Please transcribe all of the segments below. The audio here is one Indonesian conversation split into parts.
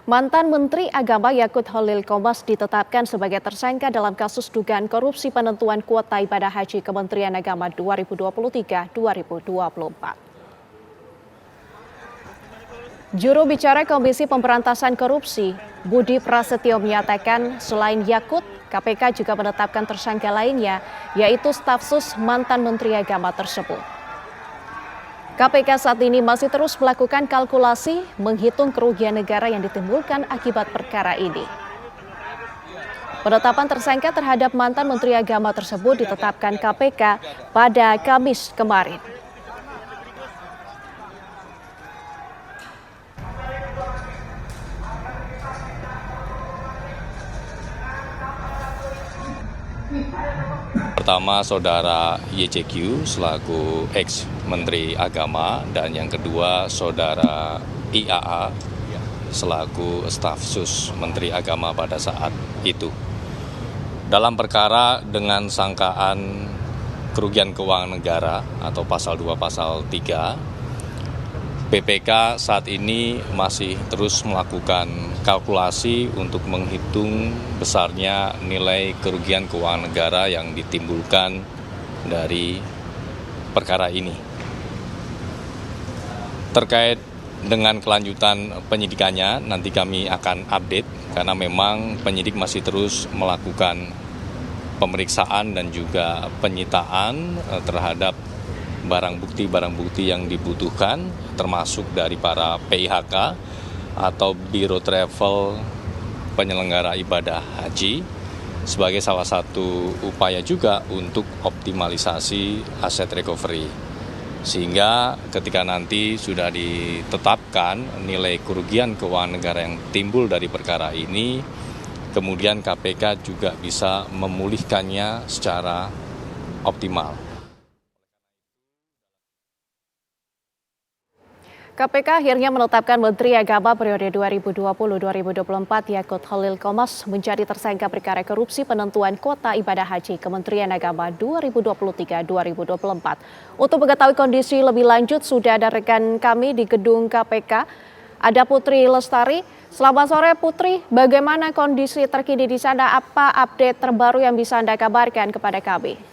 Mantan Menteri Agama Yakut Holil Qomas ditetapkan sebagai tersangka dalam kasus dugaan korupsi penentuan kuota ibadah haji Kementerian Agama 2023-2024. Juru bicara Komisi Pemberantasan Korupsi, Budi Prasetyo menyatakan selain Yakut, KPK juga menetapkan tersangka lainnya, yaitu staf sus mantan Menteri Agama tersebut. KPK saat ini masih terus melakukan kalkulasi menghitung kerugian negara yang ditimbulkan akibat perkara ini. Penetapan tersangka terhadap mantan Menteri Agama tersebut ditetapkan KPK pada Kamis kemarin. Pertama, saudara YCQ selaku ex-menteri agama, dan yang kedua saudara IAA selaku staf sus menteri agama pada saat itu. Dalam perkara dengan sangkaan kerugian keuangan negara atau pasal 2 pasal 3, BPK saat ini masih terus melakukan kalkulasi untuk menghitung besarnya nilai kerugian keuangan negara yang ditimbulkan dari perkara ini. Terkait dengan kelanjutan penyidikannya, nanti kami akan update karena memang penyidik masih terus melakukan pemeriksaan dan juga penyitaan terhadap barang bukti yang dibutuhkan, termasuk dari para PIHK atau Biro Travel penyelenggara ibadah haji, sebagai salah satu upaya juga untuk optimalisasi aset recovery. Sehingga ketika nanti sudah ditetapkan nilai kerugian keuangan negara yang timbul dari perkara ini, kemudian KPK juga bisa memulihkannya secara optimal. KPK akhirnya menetapkan Menteri Agama periode 2020-2024 Yakut Holil Qomas menjadi tersangka perkara korupsi penentuan kuota ibadah haji Kementerian Agama 2023-2024. Untuk mengetahui kondisi lebih lanjut, sudah ada rekan kami di gedung KPK, ada Putri Lestari. Selamat sore Putri, bagaimana kondisi terkini di sana? Apa update terbaru yang bisa Anda kabarkan kepada kami?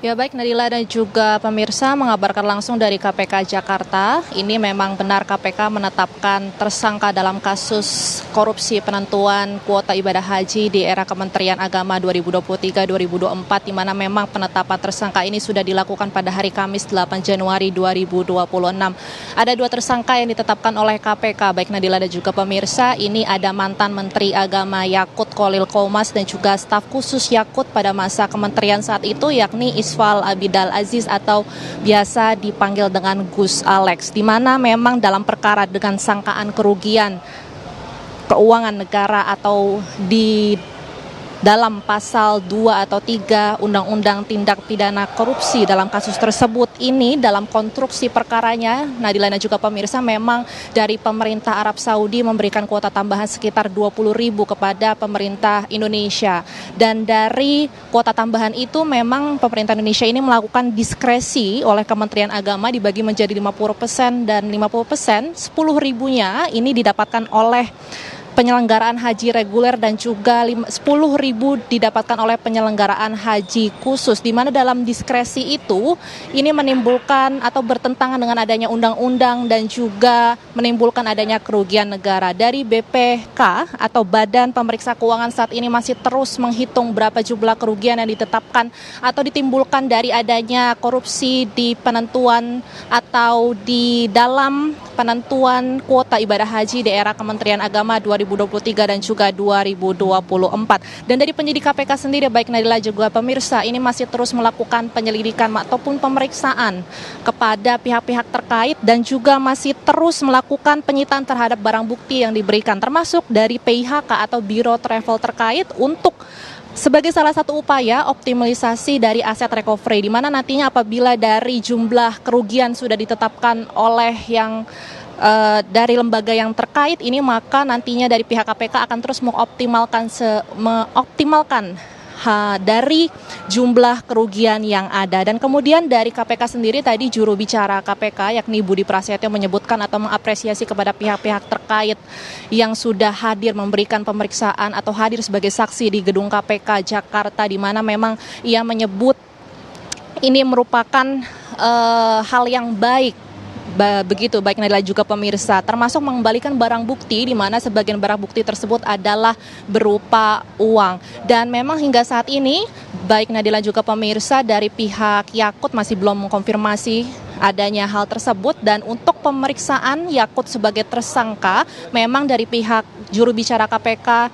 Ya baik, Nadila dan juga pemirsa, mengabarkan langsung dari KPK Jakarta. Ini memang benar KPK menetapkan tersangka dalam kasus korupsi penentuan kuota ibadah haji di era Kementerian Agama 2023-2024, di mana memang penetapan tersangka ini sudah dilakukan pada hari Kamis 8 Januari 2026. Ada dua tersangka yang ditetapkan oleh KPK, baik Nadila dan juga pemirsa. Ini ada mantan Menteri Agama Yakut Holil Qomas dan juga staf khusus Yakut pada masa kementerian saat itu, yakni Isfal Abidal Aziz atau biasa dipanggil dengan Gus Alex, di mana memang dalam perkara dengan sangkaan kerugian keuangan negara atau di dalam pasal 2 atau 3 Undang-Undang Tindak Pidana Korupsi dalam kasus tersebut ini, dalam konstruksi perkaranya, Nadila dan juga pemirsa, memang dari pemerintah Arab Saudi memberikan kuota tambahan sekitar 20.000 kepada pemerintah Indonesia. Dan dari kuota tambahan itu memang pemerintah Indonesia ini melakukan diskresi oleh Kementerian Agama, dibagi menjadi 50% dan 50%, 10.000-nya ini didapatkan oleh penyelenggaraan haji reguler dan juga 10.000 didapatkan oleh penyelenggaraan haji khusus, di mana dalam diskresi itu ini menimbulkan atau bertentangan dengan adanya undang-undang dan juga menimbulkan adanya kerugian negara. Dari BPK atau Badan Pemeriksa Keuangan saat ini masih terus menghitung berapa jumlah kerugian yang ditetapkan atau ditimbulkan dari adanya korupsi di penentuan atau di dalam penentuan kuota ibadah haji di era Kementerian Agama 2023 dan juga 2024. Dan dari penyidik KPK sendiri, baik Nadila juga pemirsa, ini masih terus melakukan penyelidikan ataupun pemeriksaan kepada pihak-pihak terkait dan juga masih terus melakukan penyitaan terhadap barang bukti yang diberikan, termasuk dari PIHK atau Biro Travel terkait untuk sebagai salah satu upaya optimalisasi dari aset recovery, di mana nantinya apabila dari jumlah kerugian sudah ditetapkan oleh yang dari lembaga yang terkait ini, maka nantinya dari pihak KPK akan terus mengoptimalkan dari jumlah kerugian yang ada. Dan kemudian dari KPK sendiri tadi juru bicara KPK yakni Budi Prasetyo menyebutkan atau mengapresiasi kepada pihak-pihak terkait yang sudah hadir memberikan pemeriksaan atau hadir sebagai saksi di gedung KPK Jakarta, di mana memang ia menyebut ini merupakan hal yang baik. Begitu baik Nadila juga pemirsa, termasuk mengembalikan barang bukti di mana sebagian barang bukti tersebut adalah berupa uang. Dan memang hingga saat ini baik Nadila juga pemirsa dari pihak Yakult masih belum mengkonfirmasi adanya hal tersebut, dan untuk pemeriksaan Yakult sebagai tersangka memang dari pihak juru bicara KPK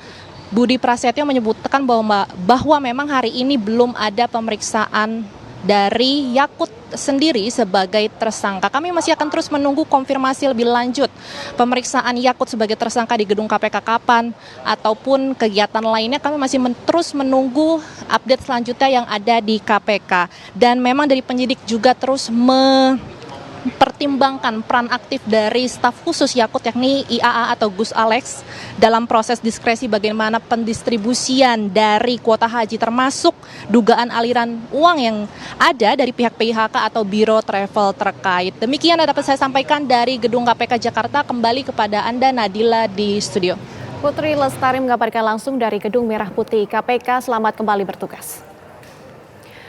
Budi Prasetyo menyebutkan bahwa memang hari ini belum ada pemeriksaan dari Yakult sendiri sebagai tersangka. Kami masih akan terus menunggu konfirmasi lebih lanjut pemeriksaan Yakult sebagai tersangka di gedung KPK kapan ataupun kegiatan lainnya. Kami masih terus menunggu update selanjutnya yang ada di KPK. Dan memang dari penyidik juga terus mempertimbangkan peran aktif dari staf khusus Yakult yakni IAA atau Gus Alex dalam proses diskresi bagaimana pendistribusian dari kuota haji, termasuk dugaan aliran uang yang ada dari pihak PIHK atau Biro Travel terkait. Demikian yang dapat saya sampaikan dari gedung KPK Jakarta. Kembali kepada Anda Nadila di studio. Putri Lestari mengabarkan langsung dari Gedung Merah Putih KPK. Selamat kembali bertugas.